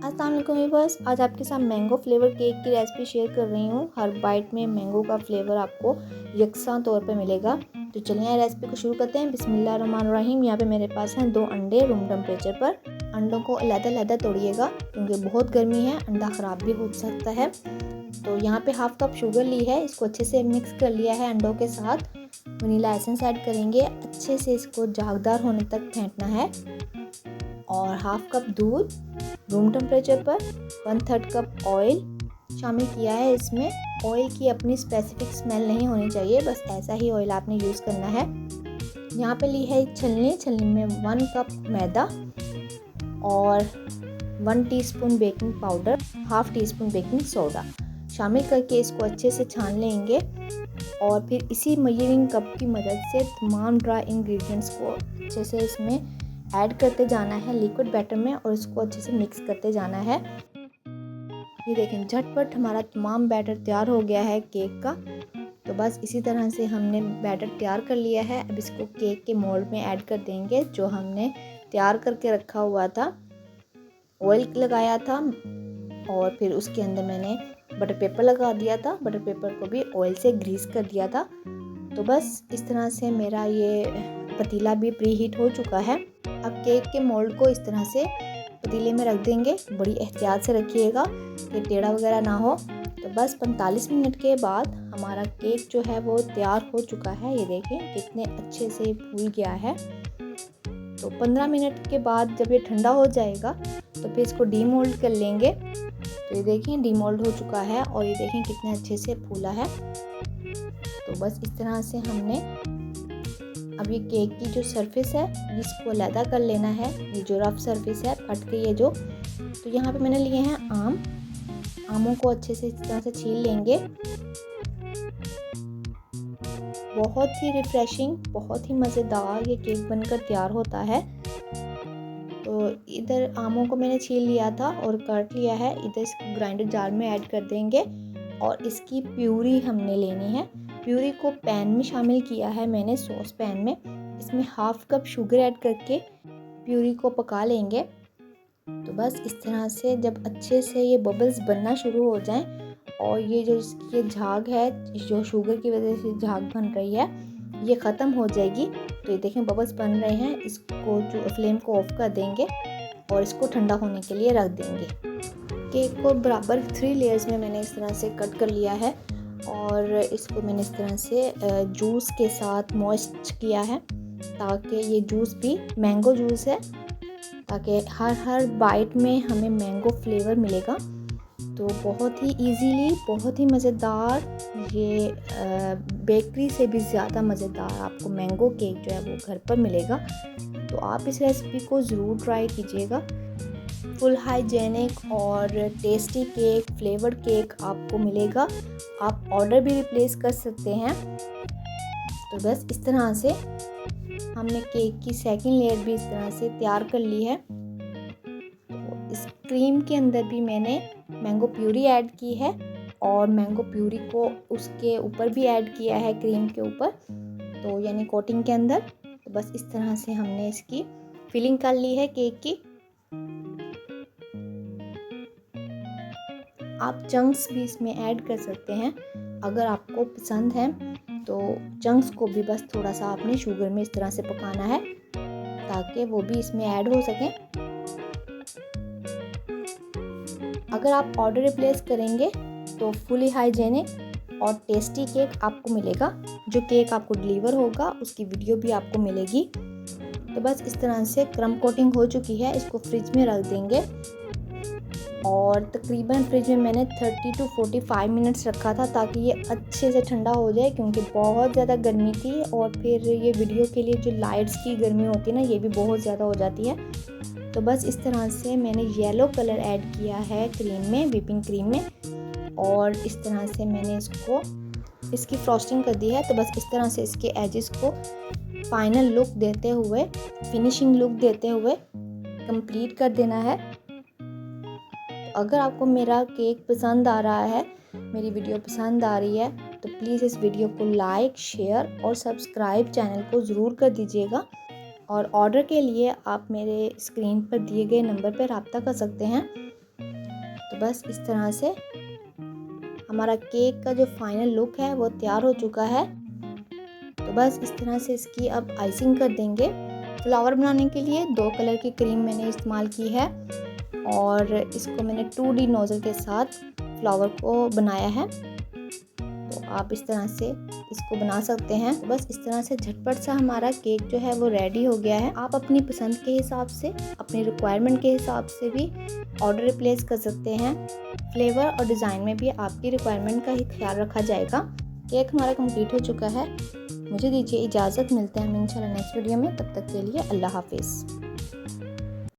अस्सलाम वालेकुम व्यूअर्स, आज आपके साथ मैंगो फ्लेवर केक की रेसिपी शेयर कर रही हूँ। हर बाइट में मैंगो का फ्लेवर आपको यकसा तौर पे मिलेगा। तो चलिए रेसिपी को शुरू करते हैं। बिस्मिल्लाहिर्रहमानिर्रहीम। यहाँ पे मेरे पास हैं 2 अंडे रूम टेम्परेचर पर। अंडों को अलग-अलग तोड़िएगा क्योंकि बहुत गर्मी है, अंडा ख़राब भी हो सकता है। तो यहाँ पे हाफ़ कप शुगर ली है, इसको अच्छे से मिक्स कर लिया है अंडों के साथ। वनीला एसेंस ऐड करेंगे, अच्छे से इसको झागदार होने तक फेंटना है। और हाफ़ कप दूध रूम टेम्परेचर पर, 1/3 कप ऑयल शामिल किया है। इसमें ऑयल की अपनी स्पेसिफिक स्मेल नहीं होनी चाहिए, बस ऐसा ही ऑयल आपने यूज़ करना है। यहाँ पे ली है छलनी में 1 कप मैदा और 1 teaspoon baking powder, half teaspoon baking soda शामिल करके इसको अच्छे से छान लेंगे। और फिर इसी मेजरिंग कप की मदद से तमाम ड्राई इंग्रेडिएंट्स को अच्छे से इसमें ऐड करते जाना है लिक्विड बैटर में और इसको अच्छे से मिक्स करते जाना है। ये देखें, झटपट हमारा तमाम बैटर तैयार हो गया है केक का। तो बस इसी तरह से हमने बैटर तैयार कर लिया है। अब इसको केक के मोल्ड में ऐड कर देंगे जो हमने तैयार करके रखा हुआ था। ऑयल लगाया था और फिर उसके अंदर मैंने बटर पेपर लगा दिया था। बटर पेपर को भी ऑयल से ग्रीस कर दिया था। तो बस इस तरह से मेरा ये पतीला भी प्री हीट हो चुका है। अब केक के मोल्ड को इस तरह से पतीले में रख देंगे। बड़ी एहतियात से रखिएगा कि टेढ़ा वगैरह ना हो। तो बस 45 मिनट के बाद हमारा केक जो है वो तैयार हो चुका है। ये देखें कितने अच्छे से फूल गया है। तो 15 मिनट के बाद जब ये ठंडा हो जाएगा तो फिर इसको डीमोल्ड कर लेंगे। तो ये देखें डीमोल्ड हो चुका है और ये देखें कितने अच्छे से फूला है। तो बस इस तरह से हमने अब ये केक की जो सरफेस है इसको अलहदा कर लेना है। ये जो रफ सरफेस है फट के ये जो, तो यहाँ पे मैंने लिए हैं आमों को अच्छे से इस तरह से छील लेंगे। बहुत ही रिफ्रेशिंग, बहुत ही मज़ेदार ये केक बनकर तैयार होता है। तो इधर आमों को मैंने छील लिया था और काट लिया है। इधर इसको ग्राइंडर जार में ऐड कर देंगे और इसकी प्यूरी हमने लेनी है। प्यूरी को पैन में शामिल किया है मैंने, सॉस पैन में। इसमें हाफ़ कप शुगर ऐड करके प्यूरी को पका लेंगे। तो बस इस तरह से जब अच्छे से ये बबल्स बनना शुरू हो जाएं और ये जो इसकी झाग है, जो शुगर की वजह से झाग बन रही है, ये ख़त्म हो जाएगी। तो ये देखें बबल्स बन रहे हैं। इसको जो फ्लेम को ऑफ कर देंगे और इसको ठंडा होने के लिए रख देंगे। केक को बराबर 3 लेयर्स में मैंने इस तरह से कट कर लिया है और इसको मैंने इस तरह से जूस के साथ मॉइस्ट किया है ताकि ये जूस भी मैंगो जूस है, ताकि हर बाइट में हमें मैंगो फ्लेवर मिलेगा। तो बहुत ही इजीली, बहुत ही मज़ेदार, ये बेकरी से भी ज़्यादा मज़ेदार आपको मैंगो केक जो है वो घर पर मिलेगा। तो आप इस रेसिपी को ज़रूर ट्राई कीजिएगा। फुल हाइजेनिक और टेस्टी केक, फ्लेवर्ड केक आपको मिलेगा। आप ऑर्डर भी रिप्लेस कर सकते हैं। तो बस इस तरह से हमने केक की सेकंड लेयर भी इस तरह से तैयार कर ली है। तो इस क्रीम के अंदर भी मैंने मैंगो प्यूरी ऐड की है और मैंगो प्यूरी को उसके ऊपर भी ऐड किया है, क्रीम के ऊपर, तो यानी कोटिंग के अंदर। तो बस इस तरह से हमने इसकी फिलिंग कर ली है केक की। आप चंक्स भी इसमें ऐड कर सकते हैं अगर आपको पसंद है। तो चंक्स को भी बस थोड़ा सा आपने शुगर में इस तरह से पकाना है ताकि वो भी इसमें ऐड हो सकें। अगर आप ऑर्डर रिप्लेस करेंगे तो फुली हाइजेनिक और टेस्टी केक आपको मिलेगा। जो केक आपको डिलीवर होगा उसकी वीडियो भी आपको मिलेगी। तो बस इस तरह से क्रम कोटिंग हो चुकी है। इसको फ्रिज में रख देंगे और तकरीबन फ्रिज में मैंने 30 to 45 मिनट्स रखा था ताकि ये अच्छे से ठंडा हो जाए, क्योंकि बहुत ज़्यादा गर्मी थी और फिर ये वीडियो के लिए जो लाइट्स की गर्मी होती है ना, ये भी बहुत ज़्यादा हो जाती है। तो बस इस तरह से मैंने येलो कलर ऐड किया है क्रीम में, व्हिपिंग क्रीम में, और इस तरह से मैंने इसकी फ्रॉस्टिंग कर दी है। तो बस इस तरह से इसके एजेस को फाइनल लुक देते हुए, फिनिशिंग लुक देते हुए कंप्लीट कर देना है। अगर आपको मेरा केक पसंद आ रहा है, मेरी वीडियो पसंद आ रही है, तो प्लीज़ इस वीडियो को लाइक, शेयर और सब्सक्राइब चैनल को ज़रूर कर दीजिएगा। और ऑर्डर के लिए आप मेरे स्क्रीन पर दिए गए नंबर पर रब्ता कर सकते हैं। तो बस इस तरह से हमारा केक का जो फाइनल लुक है वो तैयार हो चुका है। तो बस इस तरह से इसकी अब आइसिंग कर देंगे। फ्लावर बनाने के लिए 2 कलर की क्रीम मैंने इस्तेमाल की है और इसको मैंने 2D नोज़ल के साथ फ्लावर को बनाया है। तो आप इस तरह से इसको बना सकते हैं। तो बस इस तरह से झटपट सा हमारा केक जो है वो रेडी हो गया है। आप अपनी पसंद के हिसाब से, अपनी रिक्वायरमेंट के हिसाब से भी ऑर्डर प्लेस कर सकते हैं। फ्लेवर और डिज़ाइन में भी आपकी रिक्वायरमेंट का ही ख्याल रखा जाएगा। केक हमारा कंप्लीट हो चुका है। मुझे दीजिए इजाज़त, मिलते हैं हम इंशाल्लाह नेक्स्ट वीडियो में। तब तक के लिए अल्लाह हाफिज़।